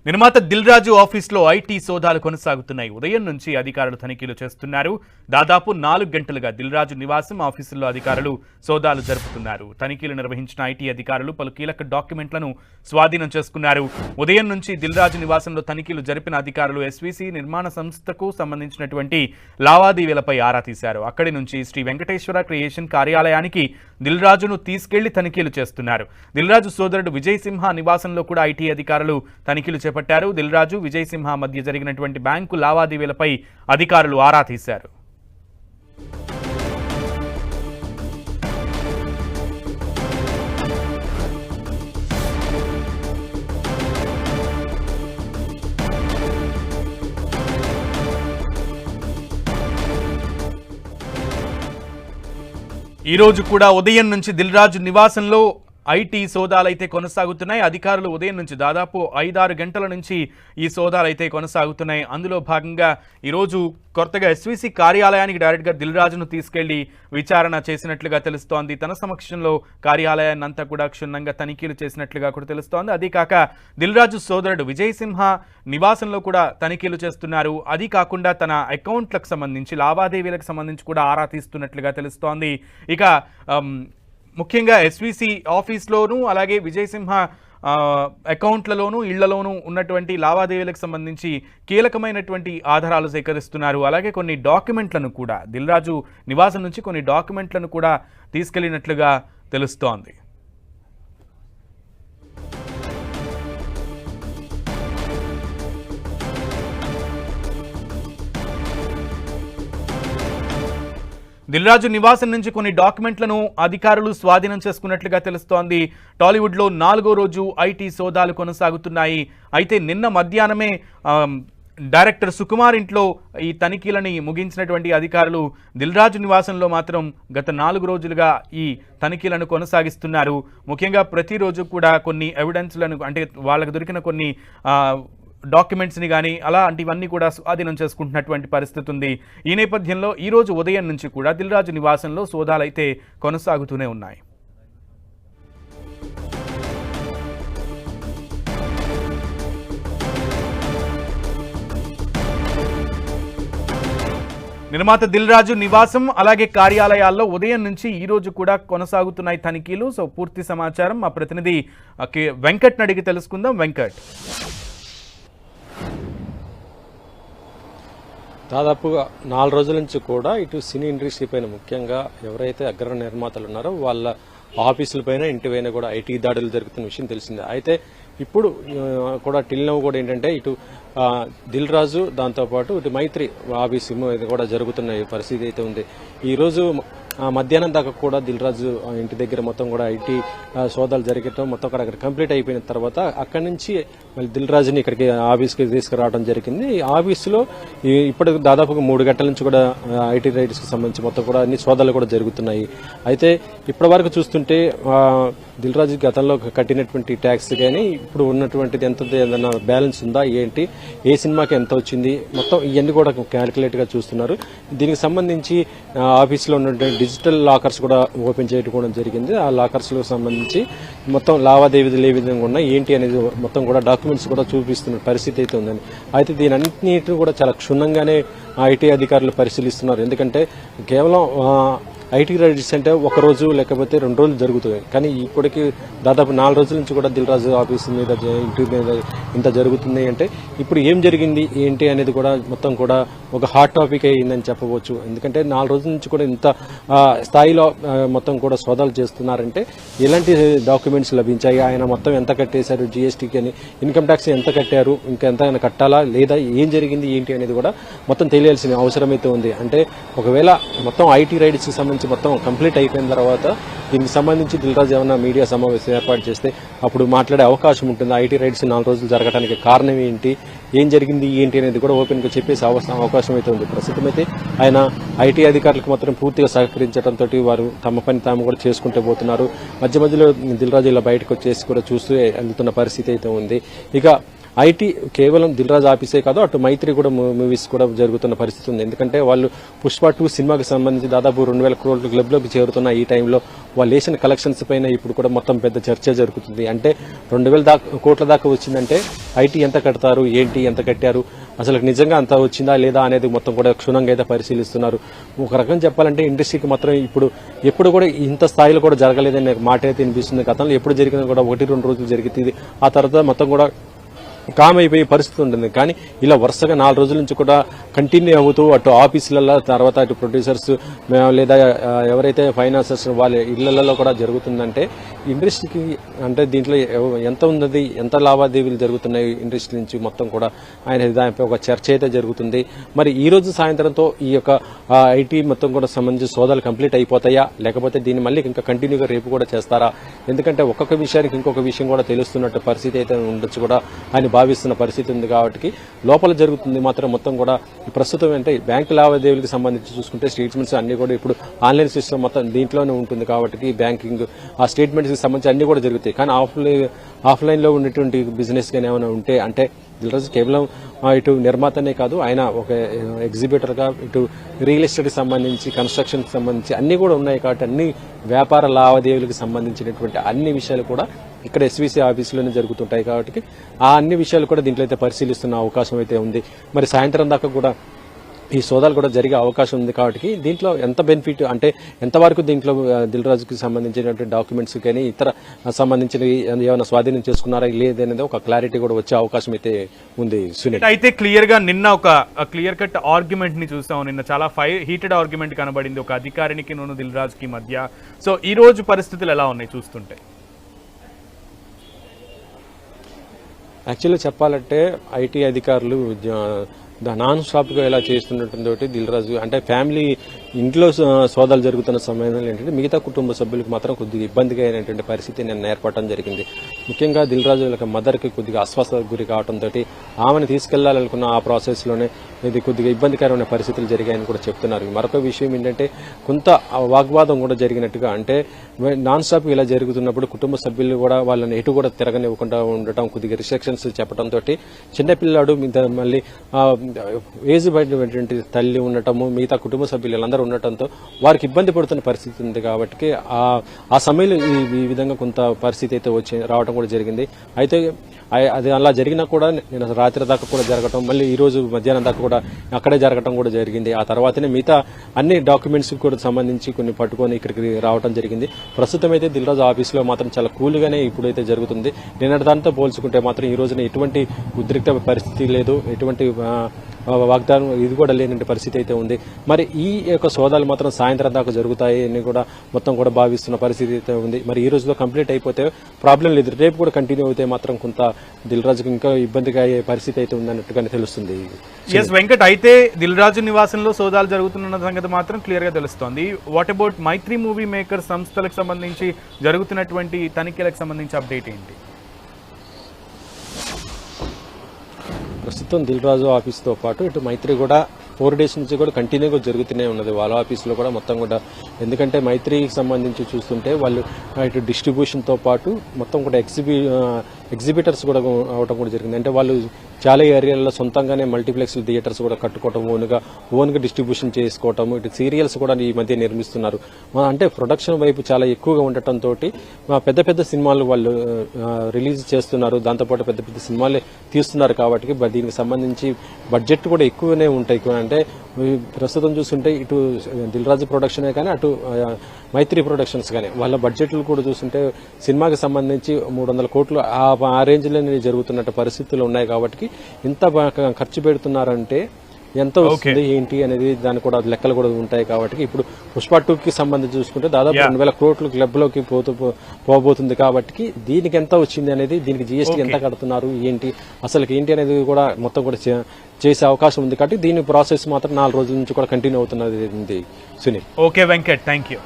నిర్మాత దిల్ రాజు ఆఫీస్లో ఐటీ సోదాలు కొనసాగుతున్నాయి. ఉదయం నుంచి అధికారులు తనిఖీలు చేస్తున్నారు. దాదాపు 4 గంటలుగా దిల్ రాజు నివాసం ఆఫీసుల్లో అధికారులు సోదాలు జరుపుతున్నారు. తనిఖీలు నిర్వహించిన ఐటీ అధికారులు పలు కీలక డాక్యుమెంట్లను స్వాధీనం చేసుకున్నారు. ఉదయం నుంచి దిల్ రాజు నివాసంలో తనిఖీలు జరిపిన అధికారులు ఎస్వీసీ నిర్మాణ సంస్థకు సంబంధించినటువంటి లావాదేవీలపై ఆరా తీశారు. అక్కడి నుంచి శ్రీ వెంకటేశ్వర క్రియేషన్ కార్యాలయానికి దిల్ రాజును తీసుకెళ్లి తనిఖీలు చేస్తున్నారు. దిల్ రాజు సోదరుడు విజయ్ సింహ నివాసంలో కూడా ఐటీ అధికారులు తనిఖీలు చేపట్టారు. దిల్ రాజు విజయ్ సింహ మధ్య జరిగినటువంటి బ్యాంకు లావాదేవీలపై అధికారులు ఆరా తీశారు. ఈ రోజు కూడా ఉదయం నుంచి దిల్ రాజు నివాసంలో ఐటీ సోదాలైతే కొనసాగుతున్నాయి. అధికారులు ఉదయం నుంచి దాదాపు 5-6 గంటల నుంచి ఈ సోదాలైతే కొనసాగుతున్నాయి. అందులో భాగంగా ఈరోజు కొత్తగా ఎస్వీసీ కార్యాలయానికి డైరెక్ట్గా దిల్ రాజును తీసుకెళ్లి విచారణ చేసినట్లుగా తెలుస్తోంది. తన సమక్షంలో కార్యాలయాన్ని అంతా కూడా క్షుణ్ణంగా తనిఖీలు చేసినట్లుగా కూడా తెలుస్తోంది. అది కాక దిల్ రాజు సోదరుడు విజయ్ సింహ నివాసంలో కూడా తనిఖీలు చేస్తున్నారు. అది కాకుండా తన అకౌంట్లకు సంబంధించి లావాదేవీలకు సంబంధించి కూడా ఆరా తీస్తున్నట్లుగా తెలుస్తోంది. ఇక ముఖ్యంగా ఎస్వీసీ ఆఫీస్లోనూ అలాగే విజయ్ సింహ అకౌంట్లలోనూ ఇళ్లలోనూ ఉన్నటువంటి లావాదేవీలకు సంబంధించి కీలకమైనటువంటి ఆధారాలు సేకరిస్తున్నారు. అలాగే కొన్ని డాక్యుమెంట్లను కూడా దిల్ రాజు నివాసం నుంచి కొన్ని డాక్యుమెంట్లను కూడా తీసుకెళ్లినట్లుగా తెలుస్తోంది. దిల్ రాజు నివాసం నుంచి కొన్ని డాక్యుమెంట్లను అధికారులు స్వాధీనం చేసుకున్నట్లుగా తెలుస్తోంది. టాలీవుడ్లో 4వ రోజు ఐటీ సోదాలు కొనసాగుతున్నాయి. అయితే నిన్న మధ్యాహ్నమే డైరెక్టర్ సుకుమార్ ఇంట్లో ఈ తనిఖీలని ముగించినటువంటి అధికారులు దిల్ రాజు నివాసంలో మాత్రం గత 4 రోజులుగా ఈ తనిఖీలను కొనసాగిస్తున్నారు. ముఖ్యంగా ప్రతిరోజు కూడా కొన్ని ఎవిడెన్స్లను అంటే వాళ్ళకు దొరికిన కొన్ని డాక్యుమెంట్స్ని కానీ అలాంటివన్నీ కూడా స్వాధీనం చేసుకుంటున్నటువంటి పరిస్థితి ఉంది. ఈ నేపథ్యంలో ఈరోజు ఉదయం నుంచి కూడా దిల్ రాజు నివాసంలో సోదాలైతే కొనసాగుతూనే ఉన్నాయి. నిర్మాత దిల్ రాజు నివాసం అలాగే కార్యాలయాల్లో ఉదయం నుంచి ఈ రోజు కూడా కొనసాగుతున్నాయి తనిఖీలు. సో పూర్తి సమాచారం మా ప్రతినిధి వెంకట్ని అడిగి తెలుసుకుందాం. వెంకట్, దాదాపుగా 4 రోజుల నుంచి కూడా ఇటు సినీ ఇండస్ట్రీ పైన ముఖ్యంగా ఎవరైతే అగ్ర నిర్మాతలు ఉన్నారో వాళ్ళ ఆఫీసుల పైన ఇంటి పైన కూడా ఐటీ దాడులు జరుగుతున్న విషయం తెలిసిందే. అయితే ఇప్పుడు కూడా టిల్నవ్ కూడా ఏంటంటే ఇటు దిల్ రాజు దాంతోపాటు ఇటు మైత్రి ఆఫీస్ కూడా జరుగుతున్న పరిస్థితి అయితే ఉంది. ఈరోజు మధ్యాహ్నం దాకా కూడా దిల్ రాజు ఇంటి దగ్గర మొత్తం కూడా ఐటీ సోదాలు జరగటం మొత్తం కూడా అక్కడ కంప్లీట్ అయిపోయిన తర్వాత అక్కడి నుంచి మళ్ళీ దిల్ రాజుని ఇక్కడికి ఆఫీస్కి తీసుకురావడం జరిగింది. ఈ ఆఫీసులో ఇప్పటికి దాదాపుగా 3 గంటల నుంచి కూడా ఐటీ రైట్స్ కి సంబంధించి మొత్తం కూడా అన్ని సోదాలు కూడా జరుగుతున్నాయి. అయితే ఇప్పటి వరకు చూస్తుంటే దిల్ రాజు గతంలో కట్టినటువంటి ట్యాక్స్ కానీ ఇప్పుడు ఉన్నటువంటిది ఎంత ఏదైనా బ్యాలెన్స్ ఉందా ఏంటి, ఏ సినిమాకి ఎంత వచ్చింది, మొత్తం ఇవన్నీ కూడా క్యాలిక్యులేట్ గా చూస్తున్నారు. దీనికి సంబంధించి ఆఫీసులో ఉన్నటువంటి డిజిటల్ లాకర్స్ కూడా ఓపెన్ చేయడం జరిగింది. ఆ లాకర్స్ లకు సంబంధించి మొత్తం లావాదేవీలు ఏ విధంగా ఉన్నాయి ఏంటి అనేది మొత్తం కూడా డాక్యుమెంట్స్ కూడా చూపిస్తున్న పరిస్థితి అయితే ఉందని. అయితే దీని అన్నింటినీ కూడా చాలా క్షుణ్ణంగానే ఐటీ అధికారులు పరిశీలిస్తున్నారు. ఎందుకంటే కేవలం ఐటీ రైడ్స్ అంటే 1 రోజు లేకపోతే 2 రోజులు జరుగుతాయి. కానీ ఇప్పటికి దాదాపు 4 రోజుల నుంచి కూడా దిల్ రాజు ఆఫీస్ మీద ఇంటి మీద ఇంత జరుగుతుంది. అంటే ఇప్పుడు ఏం జరిగింది ఏంటి అనేది కూడా మొత్తం కూడా ఒక హాట్ టాపిక్ అయిందని చెప్పవచ్చు. ఎందుకంటే 4 రోజుల నుంచి కూడా ఇంత స్థాయిలో మొత్తం కూడా సోదాలు చేస్తున్నారంటే ఎలాంటి డాక్యుమెంట్స్ లభించాయి, ఆయన మొత్తం ఎంత కట్టేశారు, జీఎస్టీకి అని ఇన్కమ్ ట్యాక్స్ ఎంత కట్టారు, ఇంకా ఎంత కట్టాలా లేదా, ఏం జరిగింది ఏంటి అనేది కూడా మొత్తం తెలియాల్సిన అవసరం అయితే ఉంది. అంటే ఒకవేళ మొత్తం ఐటీ రైడ్స్ కి సంబంధించి మొత్తం కంప్లీట్ అయిపోయిన తర్వాత దీనికి సంబంధించి దిల్ రాజు ఏమైనా మీడియా సమావేశం ఏర్పాటు చేస్తే అప్పుడు మాట్లాడే అవకాశం ఉంటుంది. ఐటీ రైడ్స్ 4 రోజులు జరగడానికి కారణం ఏంటి, ఏం జరిగింది ఏంటి అనేది కూడా ఓపెన్ గా చెప్పేసి అవకాశం అయితే ఉంది. ప్రస్తుతం అయితే ఆయన ఐటీ అధికారులకు మాత్రం పూర్తిగా సహకరించడంతో వారు తమ పని తాము కూడా చేసుకుంటూ పోతున్నారు. మధ్య మధ్యలో దిల్ రాజు ఇలా బయటకు వచ్చేసి కూడా చూస్తూ వెళ్తున్న పరిస్థితి అయితే ఉంది. ఇక ఐటీ కేవలం దిల్ రాజు ఆఫీసే కాదు, అటు మైత్రి కూడా మూవీస్ కూడా జరుగుతున్న పరిస్థితి ఉంది. ఎందుకంటే వాళ్ళు పుష్ప 2 సినిమాకి సంబంధించి దాదాపు 2,000 కోట్ల క్లబ్లోకి చేరుతున్న ఈ టైంలో వాళ్ళు వేసిన కలెక్షన్స్ పైన ఇప్పుడు కూడా మొత్తం పెద్ద చర్చ జరుగుతుంది. అంటే 2,000 కోట్ల దాకా వచ్చిందంటే ఐటీ ఎంత కడతారు, ఏంటి, ఎంత కట్టారు, అసలు నిజంగా అంత వచ్చిందా లేదా అనేది మొత్తం కూడా క్షుణ్ణంగా అయితే పరిశీలిస్తున్నారు. ఒక రకం చెప్పాలంటే ఇండస్ట్రీకి మాత్రం ఎప్పుడు కూడా ఇంత స్థాయిలో కూడా జరగలేదనే మాట అయితే వినిపిస్తుంది. గతంలో ఎప్పుడు జరిగినా కూడా 1-2 రోజులు జరిగింది, ఆ తర్వాత మొత్తం కూడా కామ్ అయిపోయే పరిస్థితి ఉంటుంది. కానీ ఇలా వరుసగా 4 రోజుల నుంచి కూడా కంటిన్యూ అవుతూ అటు ఆఫీసులలో, తర్వాత అటు ప్రొడ్యూసర్స్ లేదా ఎవరైతే ఫైనాన్సర్స్ వాళ్ళ ఇళ్లలో కూడా జరుగుతుందంటే ఇండస్ట్రీకి అంటే దీంట్లో ఎంత ఉన్నది, ఎంత లావాదేవీలు జరుగుతున్నాయి ఇండస్ట్రీ నుంచి మొత్తం కూడా ఆయన దానిపై ఒక చర్చ అయితే జరుగుతుంది. మరి ఈ రోజు సాయంత్రంతో ఈ యొక్క ఐటీ మొత్తం కూడా సంబంధించి సోదాలు కంప్లీట్ అయిపోతాయా, లేకపోతే దీన్ని మళ్ళీ ఇంకా కంటిన్యూగా రేపు కూడా చేస్తారా? ఎందుకంటే ఒక్కొక్క విషయానికి ఇంకొక విషయం కూడా తెలుస్తున్నట్టు పరిస్థితి అయితే ఉండొచ్చు కూడా ఆయన భావిస్తున్న పరిస్థితి ఉంది. కాబట్టి లోపల జరుగుతుంది మాత్రం మొత్తం కూడా ప్రస్తుతం అంటే బ్యాంకు లావాదేవీలకు సంబంధించి చూసుకుంటే స్టేట్మెంట్స్ అన్ని కూడా ఇప్పుడు ఆన్లైన్ సిస్టమ్ మొత్తం దీంట్లోనే ఉంటుంది. కాబట్టి బ్యాంకింగ్ ఆ స్టేట్మెంట్స్ కి సంబంధించి అన్ని కూడా జరుగుతాయి. కానీ ఆఫ్లైన్ లో ఉన్నటువంటి బిజినెస్ గానీ ఏమైనా ఉంటే అంటే దిల్రాజు కేవలం ఇటు నిర్మాతనే కాదు, ఆయన ఒక ఎగ్జిబిటర్ గా ఇటు రియల్ ఎస్టేట్ కి సంబంధించి, కన్స్ట్రక్షన్ కి సంబంధించి అన్ని కూడా ఉన్నాయి. కాబట్టి అన్ని వ్యాపార లావాదేవీలకు సంబంధించినటువంటి అన్ని విషయాలు కూడా ఇక్కడ ఎస్వీసీ ఆఫీసులోనే జరుగుతుంటాయి. కాబట్టి ఆ అన్ని విషయాలు కూడా దీంట్లో అయితే పరిశీలిస్తున్న అవకాశం అయితే ఉంది. మరి సాయంత్రం దాకా కూడా ఈ సోదాలు కూడా జరిగే అవకాశం ఉంది. కాబట్టి దీంట్లో ఎంత బెనిఫిట్ అంటే ఎంతవరకు దీంట్లో దిల్ రాజుకి సంబంధించినటువంటి డాక్యుమెంట్స్ కానీ ఇతర సంబంధించినవి ఏమైనా స్వాధీనం చేసుకున్నారా లేదనేది ఒక క్లారిటీ కూడా వచ్చే అవకాశం అయితే ఉంది. సునీల్ అయితే క్లియర్ గా నిన్న ఒక క్లియర్ కట్ ఆర్గ్యుమెంట్ ని చూస్తాం. నిన్న చాలా హీటెడ్ ఆర్గ్యుమెంట్ కనబడింది ఒక అధికారికి దిల్ రాజుకి మధ్య. సో ఈ రోజు పరిస్థితులు ఎలా ఉన్నాయి చూస్తుంటే? యాక్చువల్గా చెప్పాలంటే ఐటీ అధికారులు నాన్ స్టాప్ గా ఇలా చేస్తున్నటువంటి దిల్ రాజు అంటే ఫ్యామిలీ ఇంట్లో సోదాలు జరుగుతున్న సమయంలో ఏంటంటే మిగతా కుటుంబ సభ్యులకు మాత్రం కొద్దిగా ఇబ్బందిగా అయినటువంటి పరిస్థితి నిన్న ఏర్పడటం జరిగింది. ముఖ్యంగా దిల్ రాజు యొక్క మదర్ కి కొద్దిగా అస్వస్థతకు గురి కావడంతో ఆమెను తీసుకెళ్లాలనుకున్న ఆ ప్రాసెస్ లోనే ఇది కొద్దిగా ఇబ్బందికరమైన పరిస్థితులు జరిగాయని కూడా చెప్తున్నారు. మరొక విషయం ఏంటంటే కొంత వాగ్వాదం కూడా జరిగినట్టుగా అంటే నాన్ స్టాప్ ఇలా జరుగుతున్నప్పుడు కుటుంబ సభ్యులు కూడా వాళ్ళని ఎటు కూడా తిరగనివ్వకుండా ఉండటం, కొద్దిగా రిస్ట్రిక్షన్స్ చెప్పడంతో చిన్నపిల్లాడు మళ్ళీ ఏజ్ పడినటువంటి తల్లి ఉండటము, మిగతా కుటుంబ సభ్యులు అందరూ ఉండటంతో వారికి ఇబ్బంది పడుతున్న పరిస్థితి ఉంది. కాబట్టి ఆ సమయంలో ఈ విధంగా కొంత పరిస్థితి అయితే రావడం కూడా జరిగింది. అయితే అది అలా జరిగినా కూడా నేను రాత్రి దాకా కూడా జరగటం, మళ్ళీ ఈ రోజు మధ్యాహ్నం దాకా కూడా అక్కడే జరగటం కూడా జరిగింది. ఆ తర్వాతనే మిగతా అన్ని డాక్యుమెంట్స్ కూడా సంబంధించి కొన్ని పట్టుకొని ఇక్కడికి రావడం జరిగింది. ప్రస్తుతం అయితే దిల్ రాజు ఆఫీసులో మాత్రం చాలా కూల్గానే ఇప్పుడైతే జరుగుతుంది. నిన్నటి దానితో పోల్చుకుంటే మాత్రం ఈ రోజున ఎటువంటి ఉద్రిక్త పరిస్థితి లేదు, ఎటువంటి వాగ్దానం ఇది కూడా లేని పరిస్థితి అయితే ఉంది. మరి ఈ యొక్క సోదాలు మాత్రం సాయంత్రం దాకా జరుగుతాయి అని కూడా మొత్తం కూడా భావిస్తున్న పరిస్థితి అయితే ఉంది. మరి ఈ రోజులో కంప్లీట్ అయిపోతే ప్రాబ్లం లేదు, రేపు కూడా కంటిన్యూ అయితే మాత్రం కొంత దిల్ రాజుకి ఇంకా ఇబ్బందిగా అయ్యే పరిస్థితి అయితే ఉందన్నట్టుగానే తెలుస్తుంది. వెంకట్, అయితే దిల్ రాజు నివాసంలో సోదాలు జరుగుతున్న సంగతి మాత్రం క్లియర్ గా తెలుస్తోంది. What about Mythri movie maker సంస్థలకు సంబంధించి జరుగుతున్నటువంటి తనిఖీలకు సంబంధించి అప్డేట్ ఏంటి? ప్రస్తుతం దిల్ రాజు ఆఫీస్తో పాటు ఇటు మైత్రి కూడా 4 days నుంచి కూడా కంటిన్యూగా జరుగుతూనే ఉన్నది వాళ్ళ ఆఫీసులో కూడా మొత్తం కూడా. ఎందుకంటే మైత్రికి సంబంధించి చూస్తుంటే వాళ్ళు ఇటు డిస్ట్రిబ్యూషన్తో పాటు మొత్తం కూడా ఎగ్జిబిటర్స్ కూడా అవడం కూడా జరిగింది. అంటే వాళ్ళు చాలా ఏరియాల్లో సొంతంగానే మల్టీప్లెక్స్ థియేటర్స్ కూడా కట్టుకోవటం, ఓన్గా డిస్ట్రిబ్యూషన్ చేసుకోవటం, ఇటు సీరియల్స్ కూడా ఈ మధ్య నిర్మిస్తున్నారు. అంటే ప్రొడక్షన్ వైపు చాలా ఎక్కువగా ఉండటంతో పెద్ద పెద్ద సినిమాలు వాళ్ళు రిలీజ్ చేస్తున్నారు, దాంతోపాటు పెద్ద పెద్ద సినిమాలే తీస్తున్నారు. కాబట్టి దీనికి సంబంధించి బడ్జెట్ కూడా ఎక్కువనే ఉంటాయి. అంటే ప్రస్తుతం చూస్తుంటే ఇటు దిల్ రాజు ప్రొడక్షనే కానీ అటు మైత్రి ప్రొడక్షన్స్ కానీ వాళ్ళ బడ్జెట్లు కూడా చూస్తుంటే సినిమాకి సంబంధించి 300 కోట్లు ఆ రేంజ్లోనే జరుగుతున్న పరిస్థితులు ఉన్నాయి. కాబట్టి ఇంత ఖర్చు పెడుతున్నారంటే ఎంత వస్తుంది ఏంటి అనేది దాని కూడా లెక్కలు కూడా ఉంటాయి. కాబట్టి ఇప్పుడు పుష్ప 2కి సంబంధించి చూసుకుంటే దాదాపు 2,000 కోట్లు క్లబ్ లోకి పోబోతుంది. కాబట్టి దీనికి ఎంత వచ్చింది అనేది, దీనికి జీఎస్టీ ఎంత కడుతున్నారు ఏంటి అసలు ఏంటి అనేది కూడా మొత్తం కూడా చేసే అవకాశం ఉంది. కాబట్టి దీని ప్రాసెస్ మాత్రం 4 రోజుల నుంచి కూడా కంటిన్యూ అవుతున్నది. Sunil. Okay Venkat, thank you.